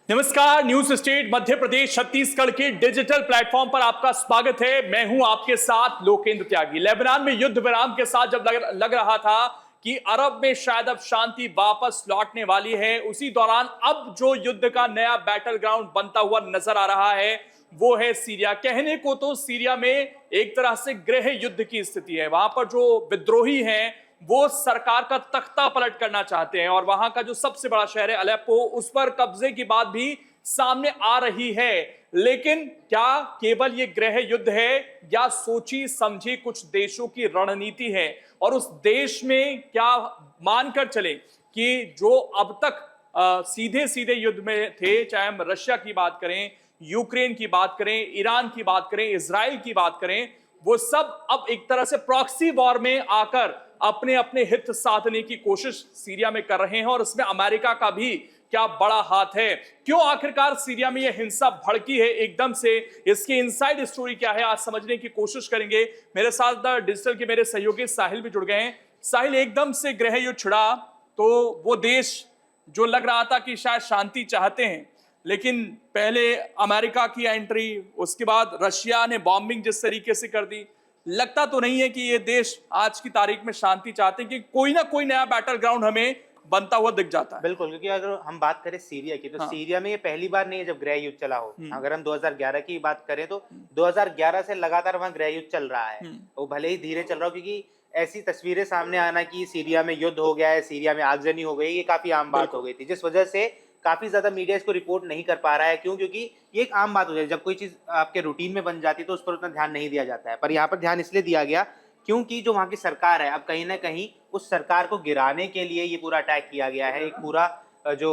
नमस्कार, news state Madhya Pradesh Chhattisgarh के digital platform पर आपका स्वागत है। मैं हूं आपके साथ लोकेंद्र त्यागी। लेबनान में युद्ध विराम के साथ जब लग रहा था कि अरब में शायद अब शांति वापस लौटने वाली है, उसी दौरान अब जो युद्ध का नया बैटल ग्राउंड बनता हुआ नजर आ रहा है वो है सीरिया। कहने को तो सीरिया में एक तरह से गृह युद्ध की स्थिति है। वहां पर जो विद्रोही हैं वो सरकार का तख्ता पलट करना चाहते हैं और वहां का जो सबसे बड़ा शहर है अलेप्पो, उस पर कब्जे की बात भी सामने आ रही है। लेकिन क्या केवल ये गृह युद्ध है या सोची समझी कुछ देशों की रणनीति है? और उस देश में क्या मानकर चले कि जो अब तक सीधे सीधे युद्ध में थे, चाहे हम रशिया की बात करें, यूक्रेन की बात करें, ईरान की बात करें, इजराइल की बात करें, वो सब अब एक तरह से प्रॉक्सी वॉर में आकर अपने अपने हित साधने की कोशिश सीरिया में कर रहे हैं। और उसमें अमेरिका का भी क्या बड़ा हाथ है? क्यों आखिरकार सीरिया में यह हिंसा भड़की है एकदम से? इसकी इनसाइड स्टोरी क्या है, आज समझने की कोशिश करेंगे। मेरे साथ डिजिटल के मेरे सहयोगी साहिल भी जुड़ गए हैं। साहिल, एकदम से गृह युद्ध छिड़ा तो वो देश जो लग रहा था कि शायद शांति चाहते हैं, लेकिन पहले अमेरिका की एंट्री, उसके बाद रशिया ने बॉम्बिंग जिस तरीके से कर दी, लगता तो नहीं है कि ये देश आज की तारीख में शांति चाहते हैं कि कोई ना कोई नया बैटल ग्राउंड हमें बनता हुआ दिख जाता है। बिल्कुल, क्योंकि अगर हम बात करें सीरिया की तो सीरिया में ये पहली बार नहीं है जब गृह युद्ध चला हो। अगर हम 2011 की बात करें तो 2011 से लगातार वहां गृह युद्ध चल रहा है। वो भले ही धीरे चल रहा हो, क्योंकि ऐसी तस्वीरें सामने आना कि सीरिया में युद्ध हो गया है, सीरिया में आगजनी हो गई, ये काफी आम बात हो गई थी, जिस वजह से काफी ज्यादा मीडिया इसको रिपोर्ट नहीं कर पा रहा है। क्यों? क्योंकि ये एक आम बात हो जाती है, जब कोई चीज आपके रूटीन में बन जाती है तो उस पर उतना ध्यान नहीं दिया जाता है। पर यहाँ पर ध्यान इसलिए दिया गया क्योंकि जो वहाँ की सरकार है, अब कहीं ना कहीं उस सरकार को गिराने के लिए ये पूरा अटैक किया गया है। एक पूरा जो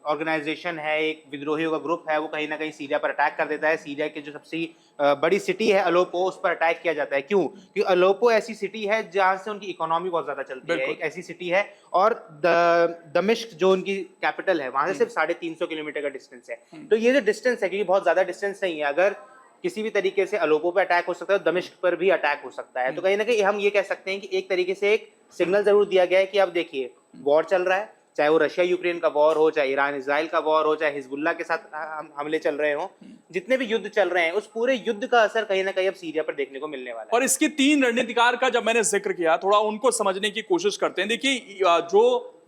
ऑर्गेनाइजेशन है, एक विद्रोहियों का ग्रुप है, वो कहीं ना कहीं सीरिया पर अटैक कर देता है। सीरिया की जो सबसे बड़ी सिटी है अलेप्पो, उस पर अटैक किया जाता है। क्यों? क्योंकि अलेप्पो ऐसी सिटी है जहाँ से उनकी इकोनॉमी बहुत ज्यादा चलती है, एक ऐसी सिटी है। और दमिश्क जो उनकी कैपिटल है, वहां से सिर्फ 350 किलोमीटर का डिस्टेंस है। तो ये जो डिस्टेंस है, क्योंकि बहुत ज्यादा डिस्टेंस नहीं है, अगर किसी भी तरीके से अलेप्पो पे अटैक हो सकता है, दमिश्क पर भी अटैक हो सकता है। तो कहीं ना कहीं हम ये कह सकते हैं कि एक तरीके से एक सिग्नल जरूर दिया गया है कि अब देखिए वॉर चल रहा है, चाहे वो रशिया यूक्रेन का वॉर हो, चाहे ईरान इजराइल का वॉर हो, चाहे हिजबुल्लाह के साथ हमले चल रहे हो, जितने भी युद्ध चल रहे हैं, उस पूरे युद्ध का असर कहीं ना कहीं अब सीरिया पर देखने को मिलने वाला है। और इसके तीन रणनीतिकार का जब मैंने जिक्र किया, थोड़ा उनको समझने की कोशिश करते हैं। देखिए, जो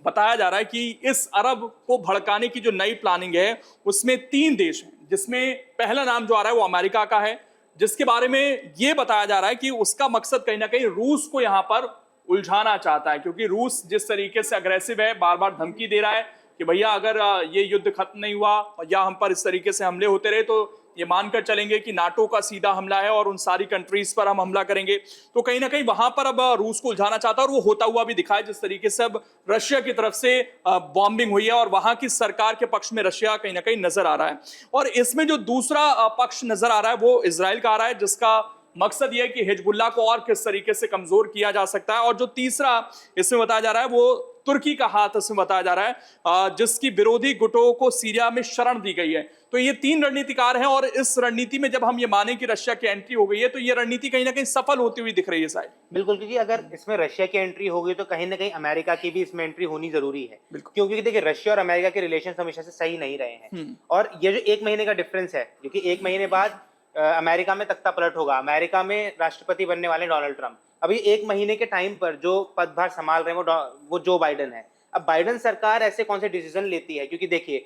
बताया जा रहा है कि इस अरब को भड़काने की जो नई प्लानिंग है उसमें तीन देश हैं, जिसमें पहला नाम जो आ रहा है वो अमेरिका का है, जिसके बारे में ये बताया जा रहा है कि उसका मकसद कहीं ना कहीं रूस को यहां पर उलझाना चाहता है। क्योंकि रूस जिस तरीके से अग्रेसिव है, बार बार धमकी दे रहा है कि भैया अगर ये युद्ध खत्म नहीं हुआ या हम पर इस तरीके से हमले होते रहे तो ये मानकर चलेंगे कि नाटो का सीधा हमला है और उन सारी कंट्रीज पर हम हमला करेंगे। तो कहीं ना कहीं वहां पर अब रूस को उलझाना चाहता है और वो होता हुआ भी दिखा है, जिस तरीके से अब रशिया की तरफ से बॉम्बिंग हुई है और वहां की सरकार के पक्ष में रशिया कहीं ना कहीं नजर आ रहा है। और इसमें जो दूसरा पक्ष नजर आ रहा है वो इजराइल का आ रहा है, जिसका मकसद यह है कि हिजबुल्लाह को और किस तरीके से कमजोर किया जा सकता है। और जो तीसरा इसमें बताया जा रहा है वो तुर्की का हाथ इसमें बताया जा रहा है, जिसकी विरोधी गुटों को सीरिया में शरण दी गई है। तो ये तीन रणनीतिकार हैं और इस रणनीति में जब हम ये माने कि रशिया की एंट्री हो गई है तो ये रणनीति कहीं ना कहीं सफल होती हुई दिख रही है शायद। बिल्कुल, क्योंकि अगर इसमें रशिया की एंट्री होगी तो कहीं ना कहीं अमेरिका की भी इसमें एंट्री होनी जरूरी है। क्योंकि देखिए, रशिया और अमेरिका के रिलेशन हमेशा से सही नहीं रहे हैं। और ये जो एक महीने का डिफरेंस है, क्योंकि एक महीने बाद अमेरिका में तख्ता पलट होगा, अमेरिका में राष्ट्रपति बनने वाले डोनाल्ड ट्रंप। अभी एक महीने के टाइम पर जो पदभार संभाल रहे हैं वो जो बाइडेन है। अब बाइडेन सरकार ऐसे कौन से डिसीजन लेती है? क्योंकि देखिए,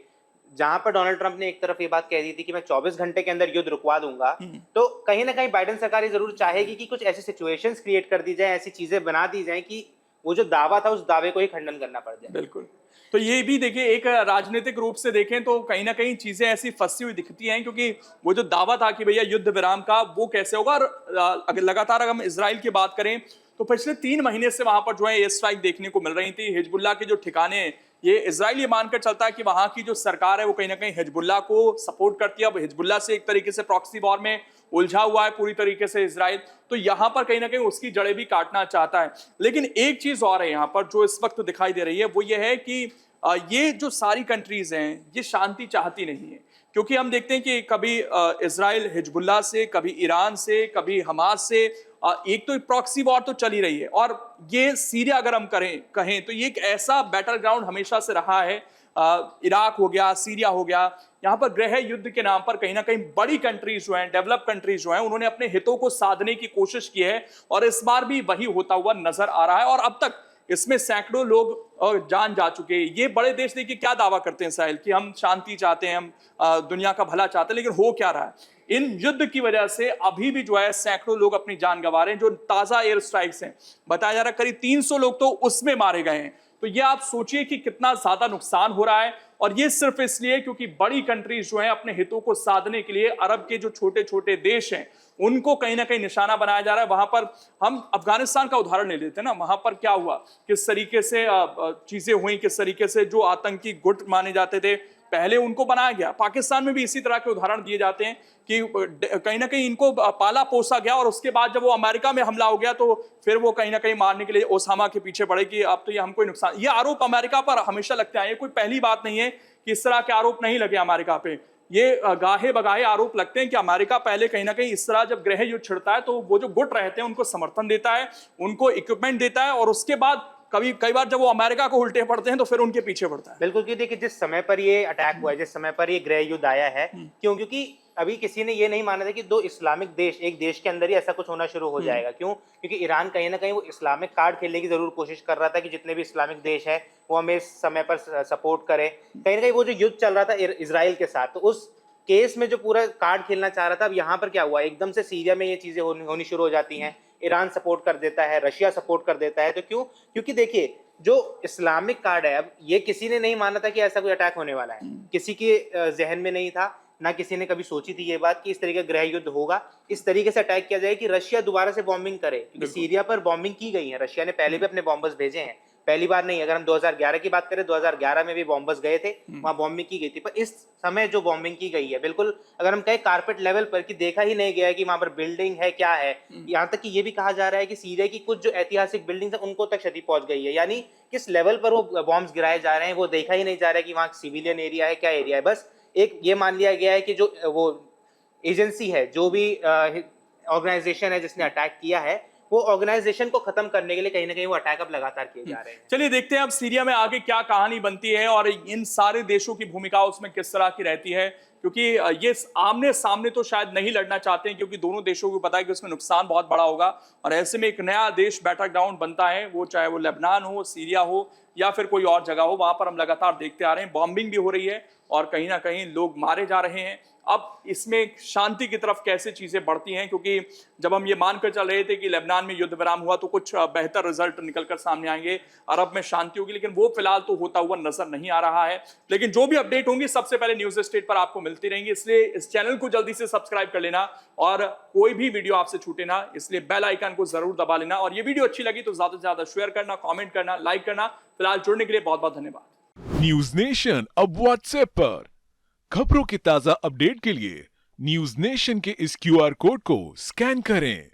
जहां पर डोनाल्ड ट्रंप ने एक तरफ ये बात कह दी थी कि मैं 24 घंटे के अंदर युद्ध रुकवा दूंगा, तो कहीं ना कहीं बाइडेन सरकार ये जरूर चाहेगी कि कुछ ऐसी सिचुएशंस क्रिएट कर दी जाए, ऐसी चीजें बना दी जाए कि वो जो दावा था उस दावे को ही खंडन करना पड़ जाए। बिल्कुल। तो ये भी देखिए, एक राजनीतिक रूप से देखें तो कहीं ना कहीं चीजें ऐसी फंसी हुई दिखती हैं, क्योंकि वो जो दावा था कि भैया युद्ध विराम का, वो कैसे होगा। और अगर लगातार अगर हम इजराइल की बात करें तो पिछले 3 महीने से वहां पर जो है एयर स्ट्राइक देखने को मिल रही थी। हिजबुल्लाह के जो ठिकाने, ये इजराइल ये मानकर चलता है कि वहां की जो सरकार है वो कहीं ना कहीं हिजबुल्लाह को सपोर्ट करती है। अब हिजबुल्लाह से एक तरीके से प्रॉक्सी वॉर में उलझा हुआ है पूरी तरीके से इजराइल, तो यहां पर कहीं ना कहीं उसकी जड़ें भी काटना चाहता है। लेकिन एक चीज और है यहां पर जो इस वक्त दिखाई दे रही है, वो ये है कि ये जो सारी कंट्रीज हैं ये शांति चाहती नहीं है। क्योंकि हम देखते हैं कि कभी इजराइल हिजबुल्लाह से, कभी ईरान से, कभी हमास से, एक तो प्रॉक्सी वॉर तो चल ही रही है। और ये सीरिया अगर हम कहें तो ये एक ऐसा बैटल ग्राउंड हमेशा से रहा है इराक हो गया, सीरिया हो गया, यहाँ पर गृह युद्ध के नाम पर कहीं ना कहीं बड़ी कंट्रीज जो हैं, डेवलप कंट्रीज जो हैं, उन्होंने अपने हितों को साधने की कोशिश की है और इस बार भी वही होता हुआ नजर आ रहा है। और अब तक इसमें सैकड़ों लोग जान जा चुके हैं। ये बड़े देश देखिए क्या दावा करते हैं साहिल कि हम शांति चाहते हैं, हम दुनिया का भला चाहते हैं, लेकिन हो क्या रहा है? इन युद्ध की वजह से अभी भी जो है सैकड़ों लोग अपनी जान गंवा रहे हैं। जो ताजा एयर स्ट्राइक्स हैं, बताया जा रहा है करीब 300 लोग तो उसमें मारे गए हैं। तो ये आप सोचिए कि कितना ज्यादा नुकसान हो रहा है। और ये सिर्फ इसलिए क्योंकि बड़ी कंट्रीज जो हैं अपने हितों को साधने के लिए अरब के जो छोटे छोटे देश हैं उनको कहीं ना कहीं निशाना बनाया जा रहा है। वहां पर हम अफगानिस्तान का उदाहरण ले लेते हैं ना, वहां पर क्या हुआ, किस तरीके से चीजें हुई, किस तरीके से जो आतंकी गुट माने जाते थे पहले उनको बनाया गया। पाकिस्तान में भी इसी तरह के उदाहरण दिए जाते हैं कि कहीं ना कहीं इनको पाला पोसा गया और उसके बाद जब वो अमेरिका में हमला हो गया तो फिर वो कहीं ना कहीं मारने के लिए ओसामा के पीछे पड़े कि अब तो ये हमको नुकसान। ये आरोप अमेरिका पर हमेशा लगते हैं, ये कोई पहली बात नहीं है कि इस तरह के आरोप नहीं लगे अमेरिका पे। ये गाहे बगाहे आरोप लगते हैं कि अमेरिका पहले कहीं ना कहीं इस तरह जब गृह युद्ध छिड़ता है तो वो जो गुट रहते हैं उनको समर्थन देता है, उनको इक्विपमेंट देता है और उसके बाद कई बार जब वो अमेरिका को उल्टे पड़ते हैं तो फिर उनके पीछे पड़ता है। बिल्कुल, क्योंकि देखिए जिस समय पर ये अटैक हुआ है, जिस समय पर ये गृह युद्ध आया है, क्योंकि अभी किसी ने ये नहीं माना था कि दो इस्लामिक देश एक देश के अंदर ही ऐसा कुछ होना शुरू हो जाएगा। क्यों? क्योंकि ईरान कहीं ना कहीं वो इस्लामिक कार्ड खेलने की जरूर कोशिश कर रहा था कि जितने भी इस्लामिक देश है वो हमें इस समय पर सपोर्ट करे। कहीं ना कहीं वो जो युद्ध चल रहा था इजराइल के साथ, तो उस केस में जो पूरा कार्ड खेलना चाह रहा था, अब यहाँ पर क्या हुआ, एकदम से सीरिया में ये चीजें होनी शुरू हो जाती हैं। ईरान सपोर्ट कर देता है, रशिया सपोर्ट कर देता है। तो क्यों? क्योंकि देखिए जो इस्लामिक कार्ड है, अब ये किसी ने नहीं माना था कि ऐसा कोई अटैक होने वाला है, किसी के जहन में नहीं था, ना किसी ने कभी सोची थी ये बात कि इस तरीके का गृह युद्ध होगा, इस तरीके से अटैक किया जाए कि रशिया दोबारा से बॉम्बिंग करे। क्योंकि सीरिया पर बॉम्बिंग की गई है, रशिया ने पहले भी अपने बॉम्बर्स भेजे हैं, पहली बार नहीं। अगर हम 2011 की बात करें, 2011 में भी बॉम्बर्स गए थे, वहां बॉम्बिंग की गई थी। पर इस समय जो बॉम्बिंग की गई है, बिल्कुल अगर हम कहें कारपेट लेवल पर, कि देखा ही नहीं गया है कि वहां पर बिल्डिंग है क्या है। यहाँ तक कि ये भी कहा जा रहा है कि सीरिया की कुछ जो ऐतिहासिक बिल्डिंग है उनको तक क्षति पहुंच गई है। यानी किस लेवल पर वो बॉम्ब्स गिराए जा रहे हैं वो देखा ही नहीं जा रहा है कि वहाँ सिविलियन एरिया है, क्या एरिया है। बस एक ये मान लिया गया है कि जो वो एजेंसी है, जो भी ऑर्गेनाइजेशन है जिसने अटैक किया है, वो ऑर्गेनाइजेशन को खत्म करने के लिए कहीं ना कहीं वो अटैक अब लगातार किए जा रहे हैं। चलिए देखते हैं अब सीरिया में आगे क्या कहानी बनती है और इन सारे देशों की भूमिका उसमें किस तरह की रहती है। क्योंकि ये आमने सामने तो शायद नहीं लड़ना चाहते हैं, क्योंकि दोनों देशों को पता है कि उसमें नुकसान बहुत बड़ा होगा। और ऐसे में एक नया देश बैटल ग्राउंड बनता है, वो चाहे वो लेबनान हो, सीरिया हो या फिर कोई और जगह हो, वहां पर हम लगातार देखते आ रहे हैं बॉम्बिंग भी हो रही है और कहीं ना कहीं लोग मारे जा रहे हैं। अब इसमें शांति की तरफ कैसे चीजें बढ़ती हैं, क्योंकि जब हम ये मानकर चल रहे थे कि लेबनान में युद्ध विराम हुआ तो कुछ बेहतर रिजल्ट निकलकर सामने आएंगे, अरब में शांति होगी, लेकिन वो फिलहाल तो होता हुआ नजर नहीं आ रहा है। लेकिन जो भी अपडेट होंगी सबसे पहले न्यूज स्टेट पर आपको मिलती रहेंगी, इसलिए इस चैनल को जल्दी से सब्सक्राइब कर लेना और कोई भी वीडियो आपसे छूटे ना, इसलिए बेल आइकन को जरूर दबा लेना। और ये वीडियो अच्छी लगी तो ज्यादा से ज्यादा शेयर करना, कॉमेंट करना, लाइक करना। फिलहाल जुड़ने के लिए बहुत बहुत धन्यवाद। न्यूज नेशन अब व्हाट्सएप पर खबरों के ताजा अपडेट के लिए न्यूज नेशन के इस क्यूआर कोड को स्कैन करें।